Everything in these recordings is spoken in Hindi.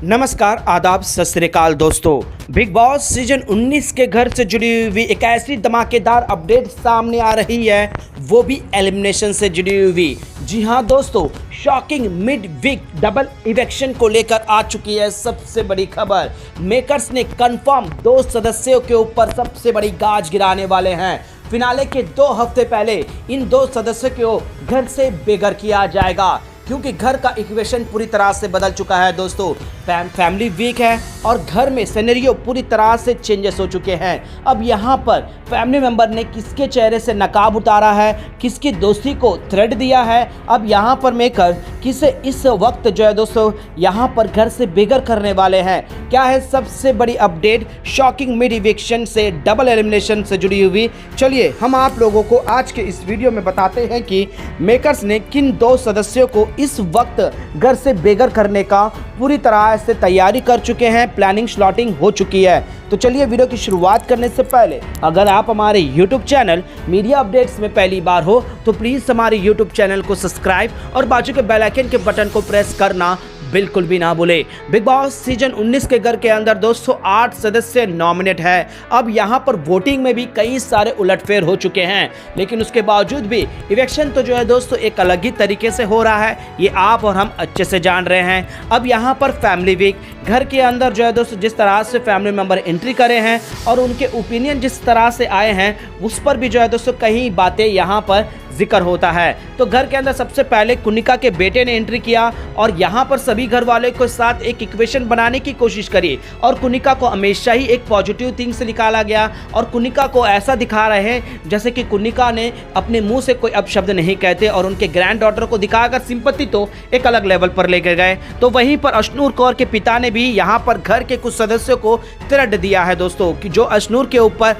नमस्कार, आदाब, सत श्री अकाल दोस्तों। बिग बॉस सीजन 19 के घर से जुड़ी हुई एक ऐसी धमाकेदार अपडेट सामने आ रही है, वो भी एलिमिनेशन से जुड़ी हुई। जी हाँ दोस्तों, शॉकिंग मिड वीक डबल इवेक्शन को लेकर आ चुकी है सबसे बड़ी खबर। मेकर्स ने कंफर्म 2 सदस्यों के ऊपर सबसे बड़ी गाज गिराने वाले हैं। फिनाले के 2 हफ्ते पहले इन 2 सदस्यों को घर से बेघर किया जाएगा, क्योंकि घर का इक्वेशन पूरी तरह से बदल चुका है दोस्तों। फैमिली वीक है और घर में सिनेरियो पूरी तरह से चेंजेस हो चुके हैं। अब यहाँ पर फैमिली मेंबर ने किसके चेहरे से नकाब उतारा है, किसकी दोस्ती को थ्रेड दिया है, अब यहाँ पर मेकर किसे इस वक्त जो है दोस्तों यहाँ पर घर से बेघर करने वाले हैं। क्या है सबसे बड़ी अपडेट शॉकिंग मिड इविक्शन से डबल एलिमिनेशन से जुड़ी हुई। चलिए हम आप लोगों को आज के इस वीडियो में बताते हैं कि मेकर्स ने किन 2 सदस्यों को इस वक्त घर से बेघर करने का पूरी तरह से तैयारी कर चुके हैं। प्लानिंग स्लॉटिंग हो चुकी है। तो चलिए वीडियो की शुरुआत करने से पहले अगर आप हमारे YouTube चैनल मीडिया अपडेट्स में पहली बार हो तो प्लीज़ हमारे YouTube चैनल को सब्सक्राइब और बाजू के बेल आइकन के बटन को प्रेस करना बिल्कुल भी ना भूले। बिग बॉस सीजन 19 के घर के अंदर 208 सदस्य नॉमिनेट है। अब यहाँ पर वोटिंग में भी कई सारे उलटफेर हो चुके हैं, लेकिन उसके बावजूद भी इवेक्शन तो जो है दोस्तों एक अलग ही तरीके से हो रहा है, ये आप और हम अच्छे से जान रहे हैं। अब यहाँ पर फैमिली वीक घर के अंदर जो है दोस्तों जिस तरह से फैमिली मेंबर एंट्री करे हैं और उनके ओपिनियन जिस तरह से आए हैं, उस पर भी जो है दोस्तों कई बातें यहाँ पर जिक्र होता है। तो घर के अंदर सबसे पहले कुनिका के बेटे ने एंट्री किया और यहाँ पर सभी घर वाले के साथ एक इक्वेशन बनाने की कोशिश करी और कुनिका को हमेशा ही एक पॉजिटिव थिंग से निकाला गया और कुनिका को ऐसा दिखा रहे हैं जैसे कि कुनिका ने अपने मुंह से कोई अपशब्द नहीं कहते और उनके ग्रैंड डॉटर को दिखाकर सिंपैथी तो एक अलग लेवल पर लेकर गए। तो वहीं पर अशनूर कौर के पिता ने भी यहाँ पर घर के कुछ सदस्यों को थ्रेट दिया है दोस्तों कि जो अशनूर के ऊपर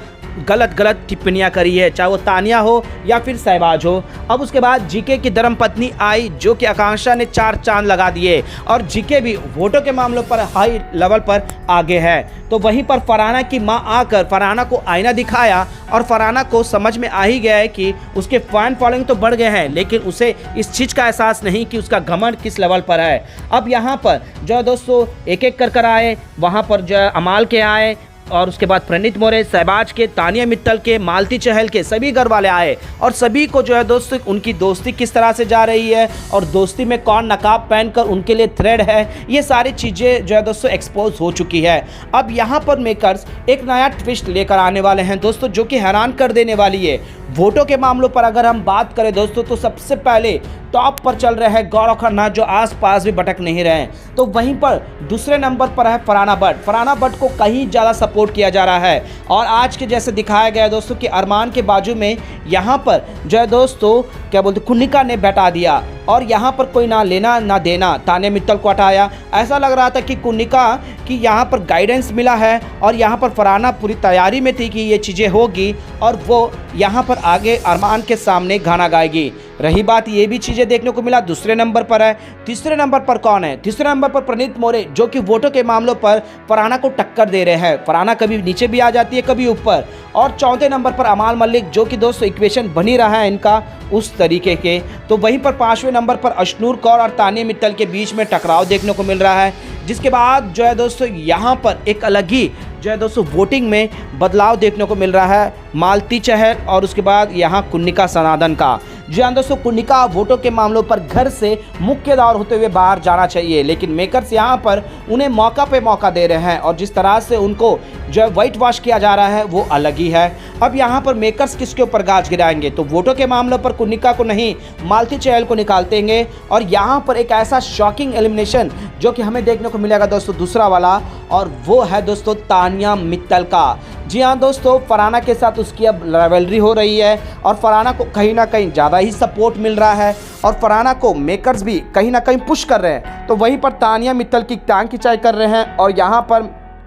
गलत टिप्पणियां करी है, चाहे वो तानिया हो या फिर सहबाज हो। अब उसके बाद जीके की धर्मपत्नी आई जो कि आकांक्षा ने 4 चांद लगा दिए और जीके भी वोटों के मामलों पर हाई लेवल पर आगे है। तो वहीं पर फरहाना की मां आकर फरहाना को आईना दिखाया और फरहाना को समझ में आ ही गया है कि उसके फैन फॉलोइंग तो बढ़ गए हैं, लेकिन उसे इस चीज़ का एहसास नहीं कि उसका घमंड किस लेवल पर है। अब यहाँ पर जो है दोस्तों एक कर आए, वहाँ पर जो है अमाल के आए और उसके बाद प्रणीत मोरे, सहबाज के, तानिया मित्तल के, मालती चहल के सभी घर वाले आए और सभी को जो है दोस्तों उनकी दोस्ती किस तरह से जा रही है और दोस्ती में कौन नकाब पहनकर उनके लिए थ्रेड है, ये सारी चीज़ें जो है दोस्तों एक्सपोज हो चुकी है। अब यहाँ पर मेकर्स एक नया ट्विस्ट लेकर आने वाले हैं दोस्तों, जो कि हैरान कर देने वाली है। वोटों के मामलों पर अगर हम बात करें दोस्तों तो सबसे पहले टॉप पर चल रहे हैं गौरव खन्ना, जो आसपास भी भटक नहीं रहे। तो वहीं पर दूसरे नंबर पर है फरहाना भट्ट। फरहाना भट्ट को कहीं ज़्यादा सपोर्ट किया जा रहा है और आज के जैसे दिखाया गया दोस्तों कि अरमान के बाजू में यहाँ पर जो है दोस्तों क्या बोलते कुनिका ने बैठा दिया और यहाँ पर कोई ना लेना ना देना, तानिया मित्तल को हटाया। ऐसा लग रहा था कि कुनिका की यहाँ पर गाइडेंस मिला है और यहाँ पर फरहाना पूरी तैयारी में थी कि ये चीज़ें होगी और वो यहाँ पर आगे अरमान के सामने गाना गाएगी। रही बात ये भी चीज़ें देखने को मिला दूसरे नंबर पर है। तीसरे नंबर पर कौन है? तीसरे नंबर पर प्रणीत मोरे, जो कि वोटों के मामलों पर फरहाना को टक्कर दे रहे हैं। फरहाना कभी नीचे भी आ जाती है कभी ऊपर। और चौथे नंबर पर अमाल मलिक, जो कि दोस्तों इक्वेशन बनी रहा है इनका उस तरीके के। तो वहीं पर 5वें नंबर पर अशनूर कौर और तानिया मित्तल के बीच में टकराव देखने को मिल रहा है, जिसके बाद जो है दोस्तों यहाँ पर एक अलग ही जो है दोस्तों वोटिंग में बदलाव देखने को मिल रहा है मालती चहल और उसके बाद यहाँ कुनिका सनातन का। जी हाँ दोस्तों, कुनिका वोटों के मामलों पर घर से मुख्यधार होते हुए बाहर जाना चाहिए, लेकिन मेकर्स यहाँ पर उन्हें मौका पे मौका दे रहे हैं और जिस तरह से उनको जो है वाइट वॉश किया जा रहा है वो अलग ही है। अब यहाँ पर मेकर्स किसके ऊपर गाज गिराएंगे? तो वोटों के मामलों पर कुनिका को नहीं, मालती चहल को निकालतेंगे और यहाँ पर एक ऐसा शॉकिंग एलिमिनेशन जो कि हमें देखने को मिलेगा दोस्तों दूसरा वाला, और वो है दोस्तों तानिया मित्तल का। जी हाँ दोस्तों, फरहाना के साथ उसकी अब राइवलरी हो रही है और फरहाना को कहीं ना कहीं ज़्यादा ही सपोर्ट मिल रहा है और फरहाना को मेकर्स भी कहीं ना कहीं पुश कर रहे हैं। तो वहीं पर तानिया मित्तल की टांग खिंचाई कर रहे हैं और यहाँ पर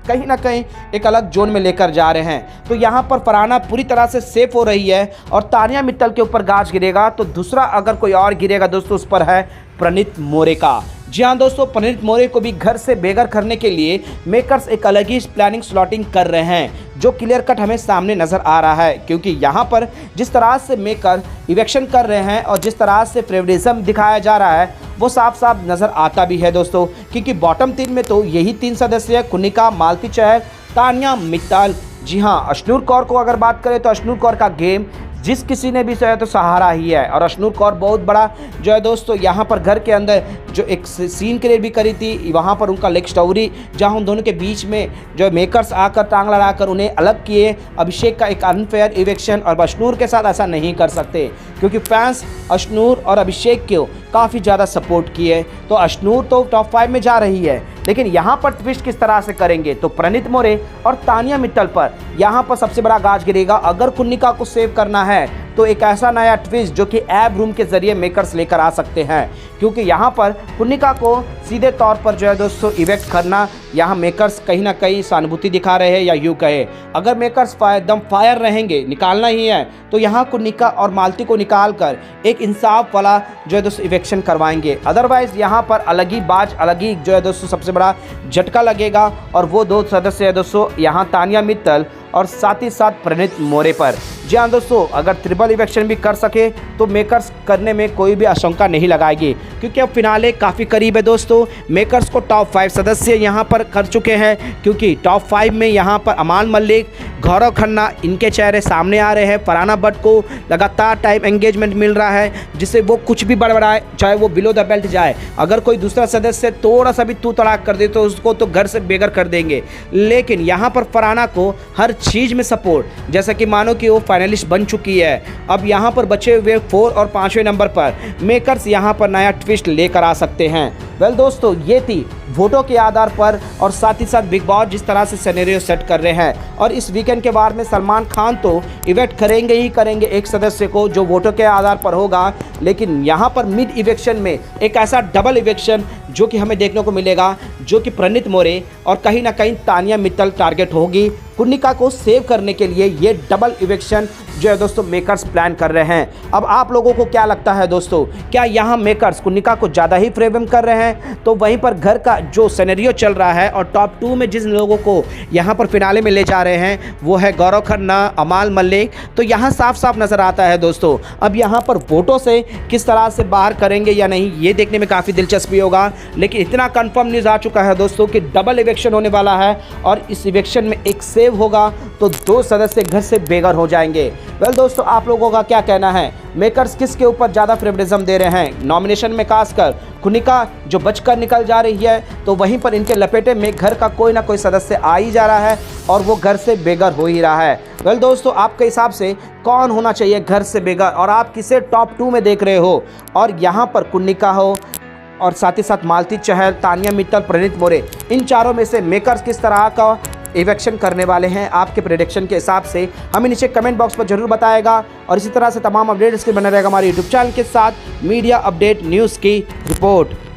कहीं ना कहीं एक अलग जोन में लेकर जा रहे हैं। तो यहाँ पर फरहाना पूरी तरह से सेफ हो रही है और तानिया मित्तल के ऊपर गाज गिरेगा तो दूसरा अगर कोई और गिरेगा दोस्तों उस पर है प्रणीत मोरे का। जी हाँ दोस्तों, प्रणीत मोरे को भी घर से बेघर करने के लिए मेकर्स एक अलग ही प्लानिंग स्लॉटिंग कर रहे हैं। जो क्लियर कट हमें सामने नज़र आ रहा है, क्योंकि यहाँ पर जिस तरह से मेकर इवेक्शन कर रहे हैं और जिस तरह से फेवरेटिज्म दिखाया जा रहा है वो साफ साफ नज़र आता भी है दोस्तों। क्योंकि बॉटम 3 में तो यही 3 सदस्य है, कुनिका, मालती चहल, तान्या मित्तल। जी हाँ, अश्नूर कौर को अगर बात करें तो अश्नूर कौर का गेम जिस किसी ने भी जो है तो सहारा ही है। और अश्नूर कौर बहुत बड़ा जो है दोस्तों यहाँ पर घर के अंदर जो एक सीन क्रिएट भी करी थी, वहाँ पर उनका लेग स्टोरी जहाँ उन दोनों के बीच में जो मेकर्स आकर टांग लड़ाकर उन्हें अलग किए। अभिषेक का एक अनफेयर इवेक्शन, और अश्नूर के साथ ऐसा नहीं कर सकते क्योंकि फैंस अश्नूर और अभिषेक को काफ़ी ज़्यादा सपोर्ट किए। तो अश्नूर तो टॉप 5 में जा रही है, लेकिन यहाँ पर ट्विस्ट किस तरह से करेंगे तो प्रणीत मोरे और तानिया मित्तल पर यहाँ पर सबसे बड़ा गाज गिरेगा। अगर कुनिका को सेव करना है तो एक ऐसा नया ट्विस्ट जो कि ऐप रूम के जरिए मेकर्स लेकर आ सकते हैं, क्योंकि यहाँ पर कुनिका को सीधे तौर पर जो है दोस्तों इवेक्ट करना, यहाँ मेकर्स कहीं ना कहीं सहानुभूति दिखा रहे हैं। या यूँ कहे अगर मेकर्स एकदम फायर रहेंगे, निकालना ही है तो यहाँ कुनिका और मालती को निकाल कर एक इंसाफ वाला जो है दोस्तों इवेक्शन करवाएंगे। अदरवाइज यहाँ पर अलग ही बाज, अलग ही जो है दोस्तों सबसे बड़ा झटका लगेगा, और वो 2 सदस्य है दोस्तों यहाँ तानिया मित्तल और साथ ही साथ प्रणीत मोरे पर। जी हाँ दोस्तों, अगर ट्रिपल इवेक्शन भी कर सके तो मेकर्स करने में कोई भी आशंका नहीं लगाएगी, क्योंकि अब फिनाले काफ़ी करीब है दोस्तों। मेकर्स को टॉप 5 सदस्य यहाँ पर कर चुके हैं, क्योंकि टॉप 5 में यहाँ पर अमान मलिक, गौरव खन्ना, इनके चेहरे सामने आ रहे हैं। फरहाना भट्ट को लगातार टाइम एंगेजमेंट मिल रहा है, जिससे वो कुछ भी बड़बड़ाए, चाहे वो बिलो द बेल्ट जाए। अगर कोई दूसरा सदस्य थोड़ा सा भी तू तड़ाक कर दे तो उसको तो घर से बेघर कर देंगे। लेकिन यहाँ पर फरहाना को हर चीज़ में सपोर्ट, जैसा कि मानो कि वो फाइनलिस्ट बन चुकी है। अब यहाँ पर बचे हुए 4 और 5वें नंबर पर मेकर्स यहाँ पर नया ट्विस्ट लेकर आ सकते हैं। वेल दोस्तों, ये थी वोटों के आधार पर और साथ ही साथ बिग बॉस जिस तरह से सिनेरियो सेट कर रहे हैं। और इस वीकेंड के बारे में सलमान खान तो इवेक्ट करेंगे ही करेंगे एक सदस्य को जो वोटों के आधार पर होगा, लेकिन यहाँ पर मिड इवेक्शन में एक ऐसा डबल इवेक्शन जो कि हमें देखने को मिलेगा, जो कि प्रणीत मोरे और कहीं ना कहीं तानिया मित्तल टारगेट होगी। कुनिका को सेव करने के लिए ये डबल इवेक्शन जो है दोस्तों मेकर्स प्लान कर रहे हैं। अब आप लोगों को क्या लगता है दोस्तों, क्या यहाँ मेकर्स कुनिका को ज़्यादा ही फेवर कर रहे हैं? तो वहीं पर घर का जो सिनेरियो चल रहा है और टॉप 2 में जिन लोगों को यहाँ पर फिनाले में ले जा रहे हैं वो है गौरव खन्ना, अमाल मलिक, तो यहाँ साफ साफ नज़र आता है दोस्तों। अब यहाँ पर वोटों से किस तरह से बाहर करेंगे या नहीं, ये देखने में काफ़ी दिलचस्पी होगा। लेकिन इतना कंफर्म न्यूज़ आ चुका है दोस्तों कि डबल इवेक्शन होने वाला है, और इस इवेक्शन में एक सेव होगा तो 2 सदस्य घर से बेघर हो जाएंगे। वेल दोस्तों, आप लोगों का क्या कहना है? मेकर्स किसके ऊपर ज़्यादा फेवरेटिज्म दे रहे हैं? नॉमिनेशन में खासकर कुनिका जो बचकर निकल जा रही है, तो वहीं पर इनके लपेटे में घर का कोई ना कोई सदस्य आ ही जा रहा है और वो घर से बेघर हो ही रहा है। वेल दोस्तों, आपके हिसाब से कौन होना चाहिए घर से बेघर, और आप किसे टॉप 2 में देख रहे हो? और यहाँ पर कुनिका हो और साथ ही साथ मालती चहल, तानिया मित्तल, प्रणीत मोरे, इन चारों में से मेकर्स किस तरह का इवेक्शन करने वाले हैं आपके प्रेडिक्शन के हिसाब से हमें नीचे कमेंट बॉक्स पर जरूर बताएगा। और इसी तरह से तमाम अपडेट्स के बने रहेगा हमारे यूट्यूब चैनल के साथ मीडिया अपडेट न्यूज़ की रिपोर्ट।